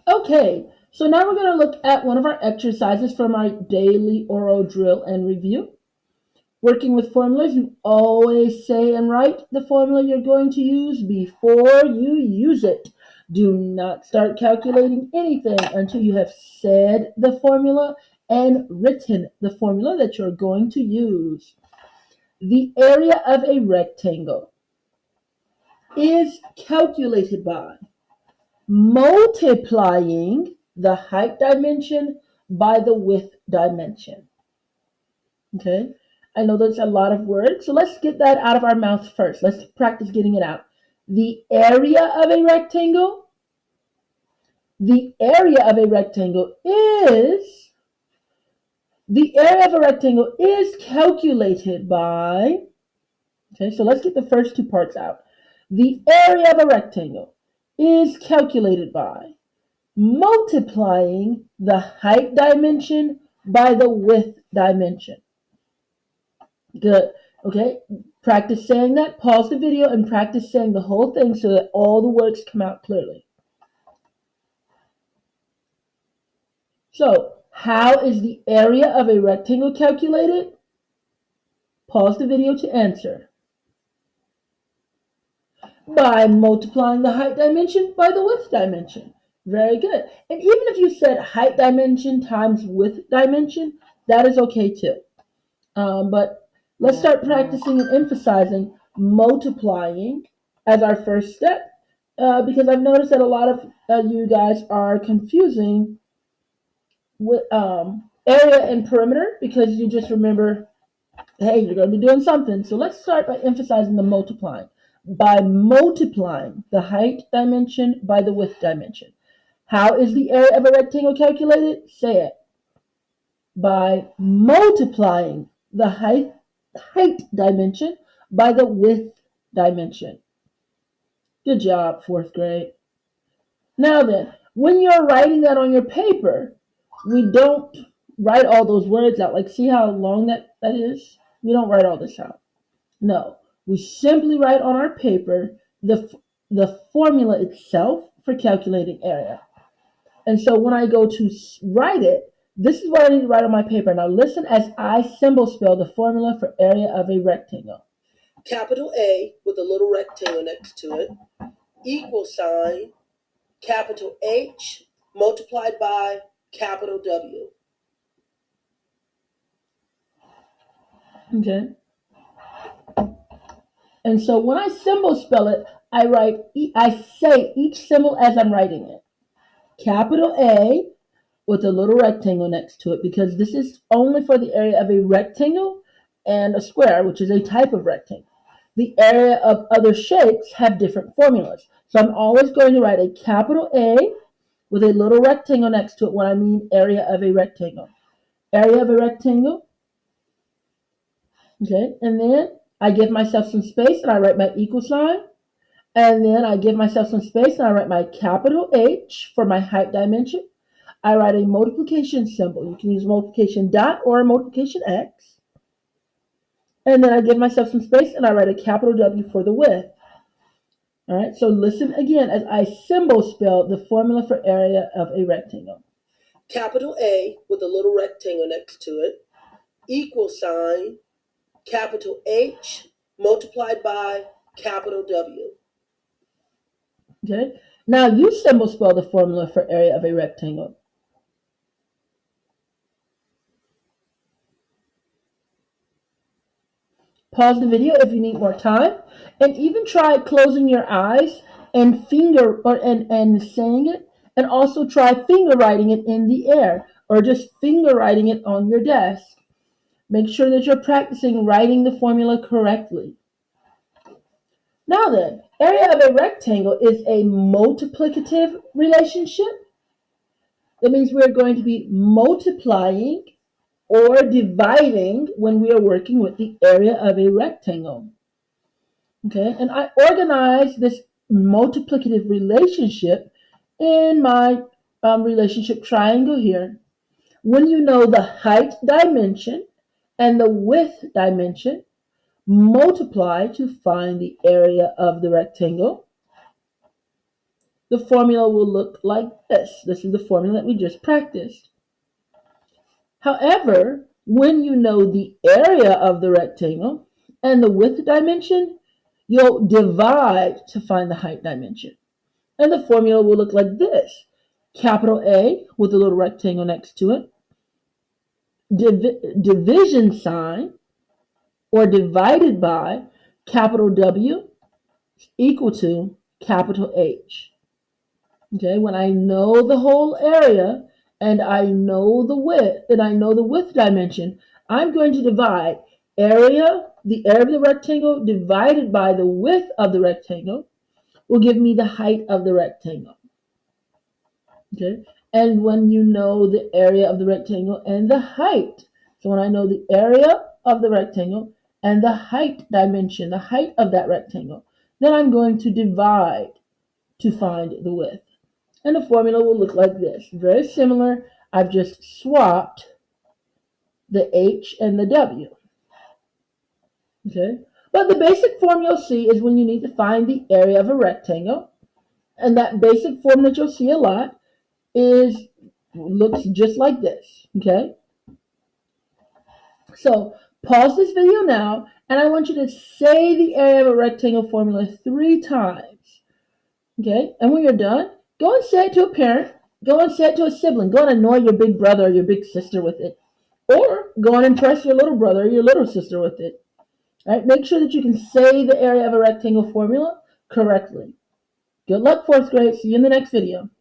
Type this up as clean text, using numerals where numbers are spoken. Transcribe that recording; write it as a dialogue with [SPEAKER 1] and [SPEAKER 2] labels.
[SPEAKER 1] Okay, so now we're going to look at one of our exercises from our daily oral drill and review. Working with formulas, you always say and write the formula you're going to use before you use it. Do not start calculating anything until you have said the formula and written the formula that you're going to use. The area of a rectangle is calculated by multiplying the height dimension by the width dimension. Okay, I know that's a lot of words, so let's get that out of our mouth first. Let's practice getting it out. The area of a rectangle, the area of a rectangle is, the area of a rectangle is calculated by, okay, so let's get the first two parts out. The area of a rectangle is calculated by multiplying the height dimension by the width dimension. Good. Okay. Practice saying that. Pause the video and practice saying the whole thing so that all the words come out clearly. So, how is the area of a rectangle calculated? Pause the video to answer. By multiplying the height dimension by the width dimension. Very good. And even if you said height dimension times width dimension, that is okay too. But let's start practicing and emphasizing multiplying as our first step because I've noticed that a lot of you guys are confusing with area and perimeter because you just remember, hey, you're going to be doing something. So let's start by emphasizing the multiplying. By multiplying the height dimension by the width dimension. How is the area of a rectangle calculated? Say it. By multiplying the height dimension by the width dimension. Good job, fourth grade. Now then, when you're writing that on your paper, we don't write all those words out. Like, see how long that is? We don't write all this out. No, we simply write on our paper the formula itself for calculating area. And so when I go to write it, this is what I need to write on my paper. Now listen as I symbol spell the formula for area of a rectangle. Capital A with a little rectangle next to it, equal sign, capital H multiplied by capital W. Okay. And so when I symbol spell it, I say each symbol as I'm writing it. Capital A with a little rectangle next to it because this is only for the area of a rectangle and a square, which is a type of rectangle. The area of other shapes have different formulas. So I'm always going to write a capital A with a little rectangle next to it when I mean area of a rectangle. Area of a rectangle. Okay, and then I give myself some space and I write my equal sign. And then I give myself some space and I write my capital H for my height dimension. I write a multiplication symbol. You can use multiplication dot or a multiplication X. And then I give myself some space and I write a capital W for the width. All right, so listen again as I symbol spell the formula for area of a rectangle. Capital A with a little rectangle next to it, equal sign, capital H multiplied by capital W. Okay, now you symbol spell the formula for area of a rectangle. Pause the video if you need more time, and even try closing your eyes and and saying it, and also try finger writing it in the air or just finger writing it on your desk. Make sure that you're practicing writing the formula correctly. Now then, area of a rectangle is a multiplicative relationship. That means we're going to be multiplying or dividing when we are working with the area of a rectangle. Okay, and I organize this multiplicative relationship in my relationship triangle here. When you know the height dimension and the width dimension, multiply to find the area of the rectangle. the formula will look like this. This is the formula that we just practiced. However, when you know the area of the rectangle and the width dimension, you'll divide to find the height dimension. And the formula will look like this. Capital A with a little rectangle next to it. Division sign, or divided by, capital W equal to capital H. Okay, when I know the whole area and I know the width dimension, I'm going to divide the area of the rectangle divided by the width of the rectangle will give me the height of the rectangle. Okay, and when you know the area of the rectangle and the height, so when I know the area of the rectangle and the height dimension, the height of that rectangle, then I'm going to divide to find the width. And the formula will look like this. Very similar. I've just swapped the H and the W. Okay? But the basic form you'll see is when you need to find the area of a rectangle. And that basic form that you'll see a lot looks just like this. Okay? So pause this video now, and I want you to say the area of a rectangle formula 3 times. Okay? And when you're done, go and say it to a parent. Go and say it to a sibling. Go and annoy your big brother or your big sister with it. Or go and impress your little brother or your little sister with it. All right? Make sure that you can say the area of a rectangle formula correctly. Good luck, 4th grade. See you in the next video.